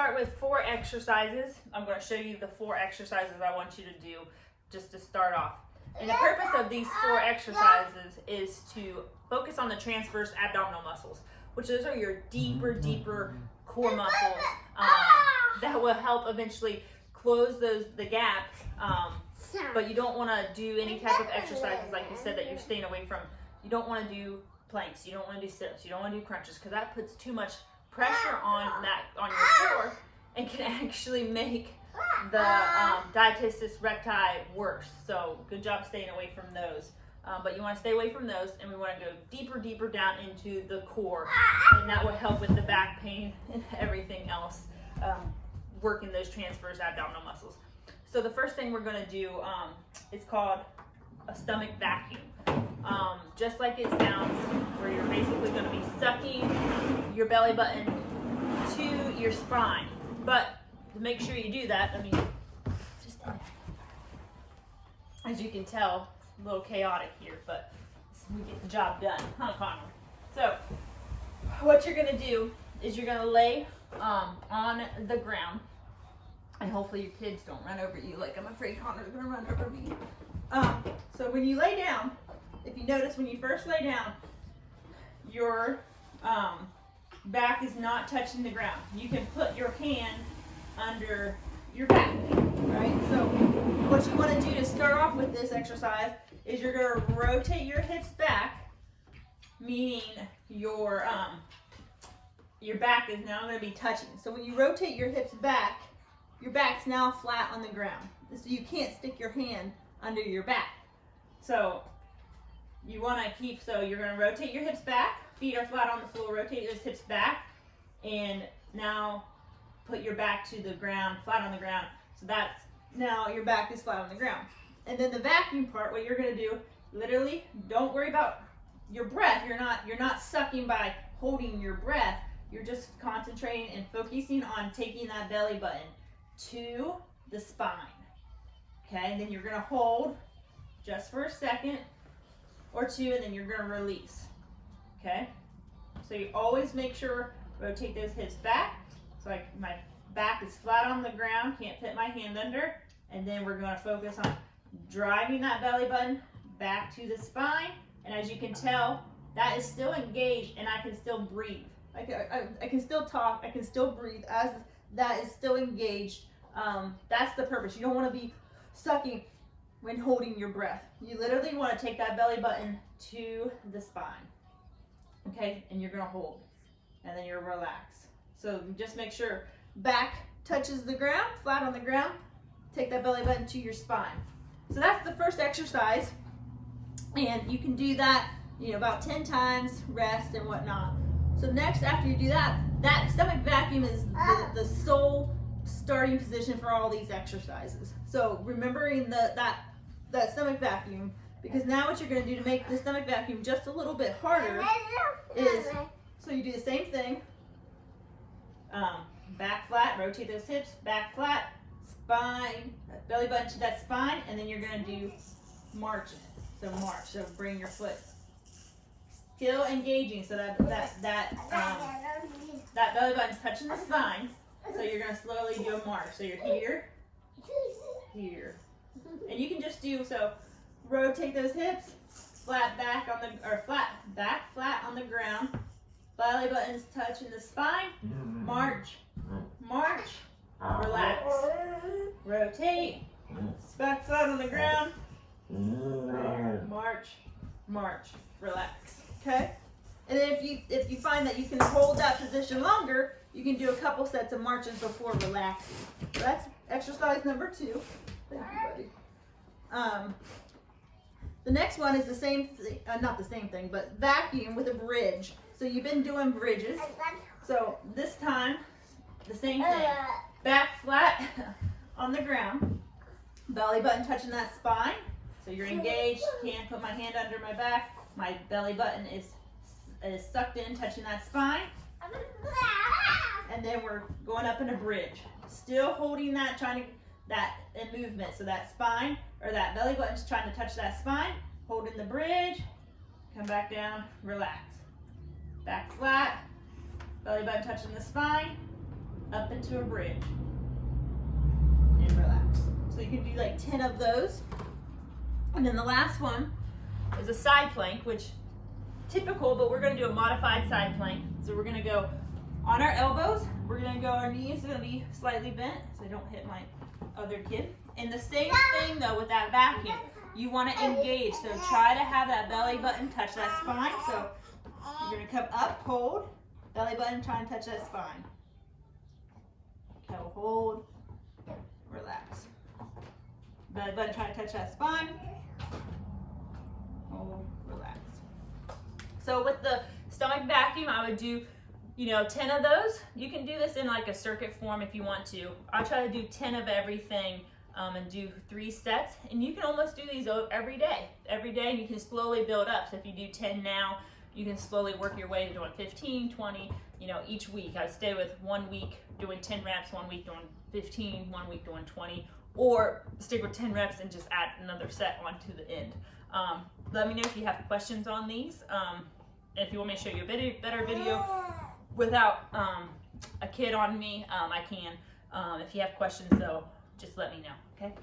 start with 4 exercises. I'm going to show you the 4 exercises I want you to do just to start off. And the purpose of these 4 exercises is to focus on the transverse abdominal muscles, which those are your deeper core muscles that will help eventually close the gaps. But you don't want to do any type of exercises like you said that you're staying away from. You don't want to do planks. You don't want to do sit-ups. You don't want to do crunches because that puts too much pressure on your core and can actually make the diastasis recti worse. So good job staying away from those. But you want to stay away from those, and we want to go deeper down into the core, and that will help with the back pain and everything else, working those transverse abdominal muscles. So the first thing we're going to do is called a stomach vacuum. Just like it sounds, where you're basically going to be sucking your belly button to your spine. But to make sure you do that, just as you can tell, a little chaotic here, but we get the job done, huh, Connor? So what you're going to do is you're going to lay on the ground, and hopefully your kids don't run over you like I'm afraid Connor's going to run over me. So when you lay down, if you notice when you first lay down, your back is not touching the ground. You can put your hand under your back, right? So what you want to do to start off with this exercise is you're going to rotate your hips back, meaning your back is now going to be touching. So when you rotate your hips back, your back's now flat on the ground. So you can't stick your hand under your back. So you want to keep, so you're going to rotate your hips back, feet are flat on the floor, rotate those hips back, and now put your back to the ground, flat on the ground. So that's, now your back is flat on the ground. And then the vacuum part, what you're going to do, literally, don't worry about your breath. You're not sucking by holding your breath. You're just concentrating and focusing on taking that belly button to the spine. Okay, and then you're going to hold just for a second or 2, and then you're going to release. Okay, so you always make sure, rotate those hips back. So like my back is flat on the ground, can't fit my hand under, and then we're going to focus on driving that belly button back to the spine. And as you can tell, that is still engaged, and I can still breathe. I can still talk, I can still breathe as that is still engaged. That's the purpose. You don't want to be sucking when holding your breath. You literally want to take that belly button to the spine. Okay, and you're going to hold, and then you're relaxed. So just make sure back touches the ground, flat on the ground. Take that belly button to your spine. So that's the first exercise, and you can do that, about 10 times, rest and whatnot. So next, after you do that, that stomach vacuum is the sole starting position for all these exercises. So remembering that stomach vacuum, because now what you're going to do to make the stomach vacuum just a little bit harder is, so you do the same thing, back flat, rotate those hips, back flat, spine, belly button to that spine, and then you're going to do marching. So march, so bring your foot. Still engaging, so that belly button's touching the spine. So you're going to slowly do a march. So you're here, here. And you can just do, so rotate those hips, flat back on the, or flat on the ground. Belly button's touching the spine. March, march, relax. Rotate, back flat on the ground. March, march, relax. Okay? And then if you find that you can hold that position longer, you can do a couple sets of marches before relaxing. So that's exercise number 2. Thank you, buddy. The next one is the same thing, not the same thing, but vacuum with a bridge. So you've been doing bridges. So this time, the same thing. Back flat on the ground. Belly button touching that spine. So you're engaged. Can't put my hand under my back. My belly button is sucked in, touching that spine. And then we're going up in a bridge. Still holding that, in movement. So that spine, or that belly button's trying to touch that spine. Holding the bridge. Come back down, relax. Back flat. Belly button touching the spine. up into a bridge, and relax. So you can do like 10 of those. And then the last one is a side plank, which typical, but we're gonna do a modified side plank. So we're gonna go on our elbows, we're gonna go, our knees are gonna be slightly bent so I don't hit my other kid. And the same thing though with that vacuum. You wanna engage, so try to have that belly button touch that spine. So you're gonna come up, hold, belly button, try and touch that spine. Okay, we'll hold, relax. Belly button, try to touch that spine. Hold, relax. So with the stomach vacuum, I would do, 10 of those. You can do this in like a circuit form if you want to. I try to do 10 of everything and do 3 sets. And you can almost do these every day. Every day you can slowly build up. So if you do 10 now, you can slowly work your way to doing 15, 20, each week. I stay with 1 week doing 10 reps, 1 week doing 15, 1 week doing 20, or stick with 10 reps and just add another set onto the end. Let me know if you have questions on these. If you want me to show you a better video without a kid on me, I can. If you have questions though, just let me know, okay?